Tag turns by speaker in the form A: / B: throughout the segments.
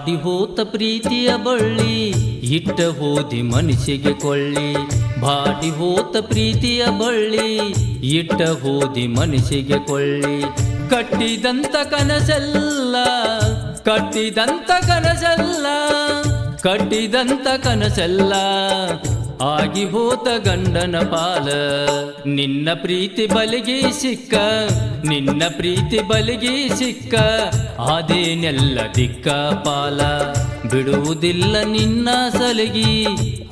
A: Body ಹೋತ ಪ್ರೀತಿಯ ಬಳ್ಳಿ ಇಟ್ಟ ಹೋದಿ ಮನಸ್ಸಿಗೆ ಕೊಳ್ಳಿ. ಬಾಡಿ ಹೋತ ಪ್ರೀತಿಯ ಬಳ್ಳಿ ಇಟ್ಟ ಹೋದಿ ಮನಸ್ಸಿಗೆ ಕೊಳ್ಳಿ. ಕಟ್ಟಿದಂತ ಕನಸೆಲ್ಲ ಕಟ್ಟಿದಂತ ಕನಸೆಲ್ಲ ಕಟ್ಟಿದಂತ ಕನಸೆಲ್ಲ ಆಗಿ ಹೋತ ಗಂಡನ ಪಾಲ. ನಿನ್ನ ಪ್ರೀತಿ ಬಲಿಗೆ ಸಿಕ್ಕ ನಿನ್ನ ಪ್ರೀತಿ ಬಲಿಗೆ ಸಿಕ್ಕ ಅದೇನೆಲ್ಲ ದಿಕ್ಕ ಪಾಲ. ಬಿಡುವುದಿಲ್ಲ ನಿನ್ನ ಸಲಗಿ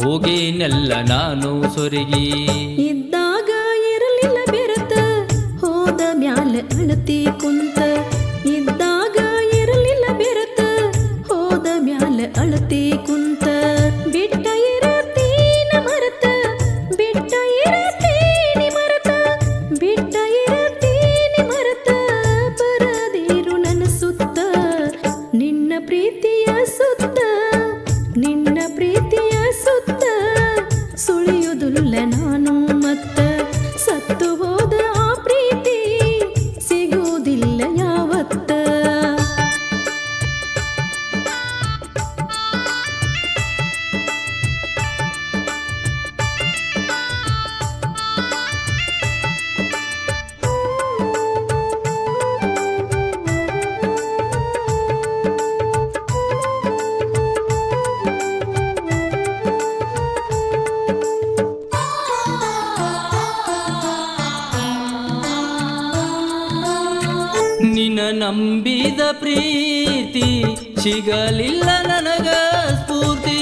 A: ಹೋಗೇನೆಲ್ಲ ನಾನು ಸೊರಗಿ.
B: ಇದ್ದಾಗ ಇರಲಿಲ್ಲ ಬೆರತ ಹೋದ ಮ್ಯಾಲ ಅಳತಿ ಕುಂತ. ಇದ್ದಾಗ ಇರಲಿಲ್ಲ ಬೆರತ ಹೋದ ಮ್ಯಾಲ ಅಳತಿ ಕುಂತ. ಬಿಟ್ಟ ಇರತೀನ ಮರತ ಬಿಟ್ಟ ಇರತೀನಿ ಮರತ ಬಿಟ್ಟ ಇರತೀನಿ ಮರತ. ಬರದಿರು ನನ್ನ ಸುತ್ತ ನಿನ್ನ ಪ್ರೀತಿಯ ಸುತ್ತ ನಿನ್ನ ಪ್ರೀತಿಯ ಸುತ್ತ. ಸುಳಿಯುವುದಿಲ್ಲ ನಾನು ಮತ್ತ ಸತ್ತು ಹೋದ ಆ ಪ್ರೀತಿ ಸಿಗುವುದಿಲ್ಲ ಯಾವತ್ತ.
A: ನಿನ್ನ ನಂಬಿದ ಪ್ರೀತಿ ಸಿಗಲಿಲ್ಲ ನನಗ ಸ್ಫೂರ್ತಿ.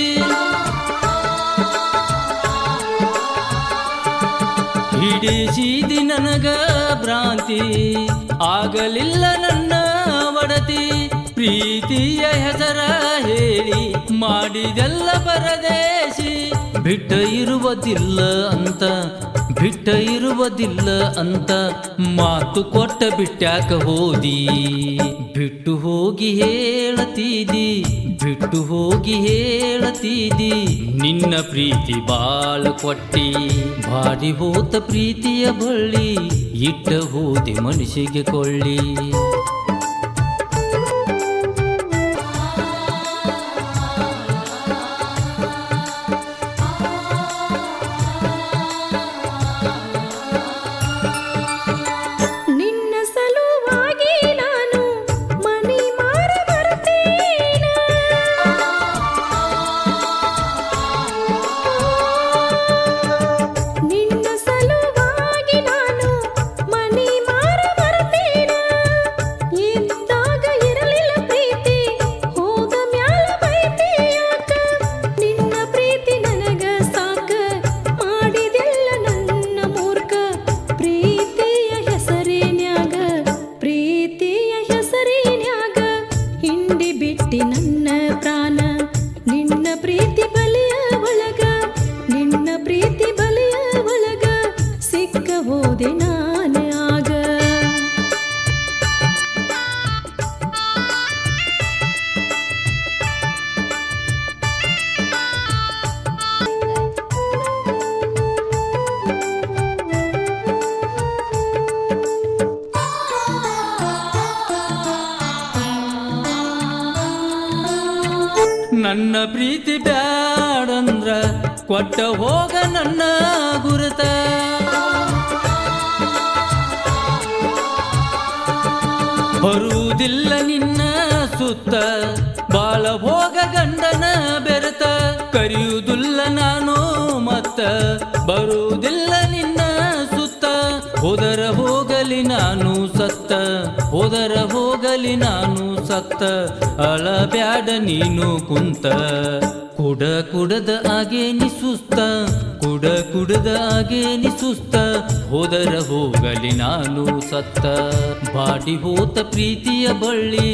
A: ಹಿಡಿಸಿದಿ ನನಗ ಭ್ರಾಂತಿ ಆಗಲಿಲ್ಲ ನನ್ನ ಒಡತಿ. ಪ್ರೀತಿಯ ಹೆಸರ ಹೇಳಿ ಮಾಡಿದೆಲ್ಲ ಪರದೇಶಿ. ಬಿಟ್ಟ ಇರುವುದಿಲ್ಲ ಅಂತ ಬಿಟ್ಟ ಇರುವುದಿಲ್ಲ ಅಂತ ಮಾತು ಕೊಟ್ಟ ಬಿಟ್ಟ್ಯಾಕ ಹೋದಿ. ಬಿಟ್ಟು ಹೋಗಿ ಹೇಳತೀದಿ ಬಿಟ್ಟು ಹೋಗಿ ಹೇಳತೀದಿ. ನಿನ್ನ ಪ್ರೀತಿ ಬಾಳ ಕೊಟ್ಟಿ ಬಾಡಿ ಹೋತ ಪ್ರೀತಿಯ ಬಳ್ಳಿ ಇಟ್ಟ ಹೋದಿ ಮನಸ್ಸಿಗೆ ಕೊಳ್ಳಿ. ನನ್ನ ಪ್ರಾಣ ನಿನ್ನ ಪ್ರೀತಿ ಬಲಿಯ ಒಳಗ ನಿನ್ನ ಪ್ರೀತಿ ಬಲಿಯ ಒಳಗ ಸಿಕ್ಕ ಹೋದೆ ನಾನು ಆಗ. ನನ್ನ ಪ್ರೀತಿ ಬ್ಯಾಡಂದ್ರ ಕೊಟ್ಟ ಹೋಗ ನನ್ನ ಗುರುತ. ಬರುವುದಿಲ್ಲ ನಿನ್ನ ಸುತ್ತ ಬಾಳ ಹೋಗ ಗಂಡನ ಬೆರತ. ಕರೆಯುವುದಿಲ್ಲ ನಾನು ಮತ್ತ ಬರುವುದಿಲ್ಲ ನಿನ್ನ ಸುತ್ತ. ಹೋದರ ಹೋಗಲಿ ನಾನು ಸತ್ತ ಹೋದರ ಹೋಗಲಿ ನಾನು ಸತ್ತ. ಅಳಬ್ಯಾಡ ನೀನು ಕುಂತ ಕುಡ ಕುಡದ ಆಗೇನಿ ಸುಸ್ತ ಕುಡ ಕುಡದ ಆಗೇನಿ ಸುಸ್ತ. ಹೋದರ ಹೋಗಲಿ ನಾನು ಸತ್ತ ಬಾಡಿ ಹೋತ ಪ್ರೀತಿಯ ಬಳ್ಳಿ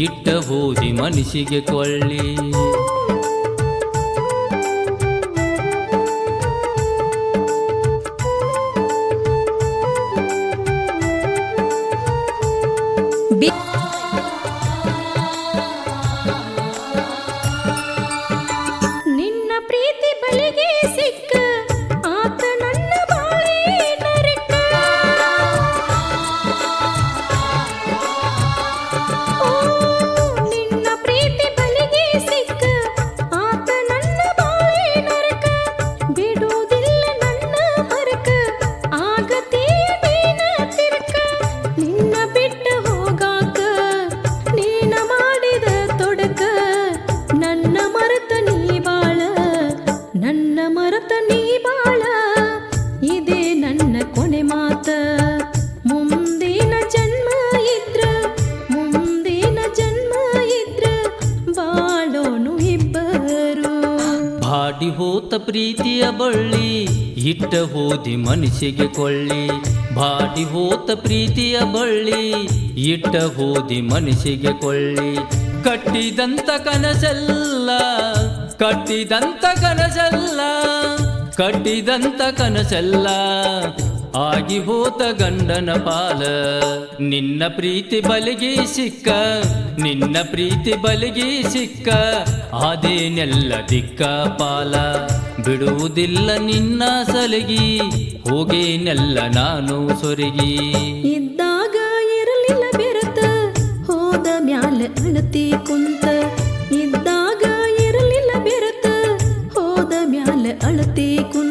A: ಇಟ್ಟ ಹೋದಿ ಮನಸ್ಸಿಗೆ ಕೊಳ್ಳಿ.
B: ನಿನ್ನ ಪ್ರೀತಿ ಬಲಿಗೆ ಸಿಕ್ಕ ಆತ ನನ್ನ ಬಾಳೆ ನರಕ. ನಿನ್ನ ಪ್ರೀತಿ ಬಲಿಗೆ ಮರತ ನೀ ಬಾಳ ಇದೇ ನನ್ನ ಕೊನೆ ಮಾತ ಮುಂದಿನ ಜನ್ಮ ಇದ್ರ ಬಾಳೋನು ಇಬ್ಬರು
A: ಬಾಡಿ ಹೋತ ಪ್ರೀತಿಯ ಬಳ್ಳಿ ಇಟ್ಟ ಹೋದಿ ಮನಸ್ಸಿಗೆ ಕೊಳ್ಳಿ ಬಾಡಿ ಹೋತ ಪ್ರೀತಿಯ ಬಳ್ಳಿ ಇಟ್ಟ ಹೋದಿ ಮನಸ್ಸಿಗೆ ಕೊಳ್ಳಿ ಕಟ್ಟಿದಂತ ಕನಸೆಲ್ಲ ಕಟ್ಟಿದಂತ ಕನಸೆಲ್ಲ ಆಗಿ ಹೋತ ಗಂಡನ ಪಾಲ ನಿನ್ನ ಪ್ರೀತಿ ಬಲಿಗೆ ಸಿಕ್ಕ ಅದೇನೆಲ್ಲ ದಿಕ್ಕ ಪಾಲ ಬಿಡುವುದಿಲ್ಲ ನಿನ್ನ ಸಲಗಿ ಹೋಗೇನೆಲ್ಲ ನಾನು ಸೊರಗಿ
B: ಇದ್ದಾಗ ಇರಲಿಲ್ಲ ಬೆರತ ಹೋದ ಮ್ಯಾಲ ಅಳತಿ ಕುಂತ ಇದ್ದಾಗ ಇರಲಿಲ್ಲ ಬೆರತ ಹೋದ ಮ್ಯಾಲ ಅಳತಿ ಕುಂತ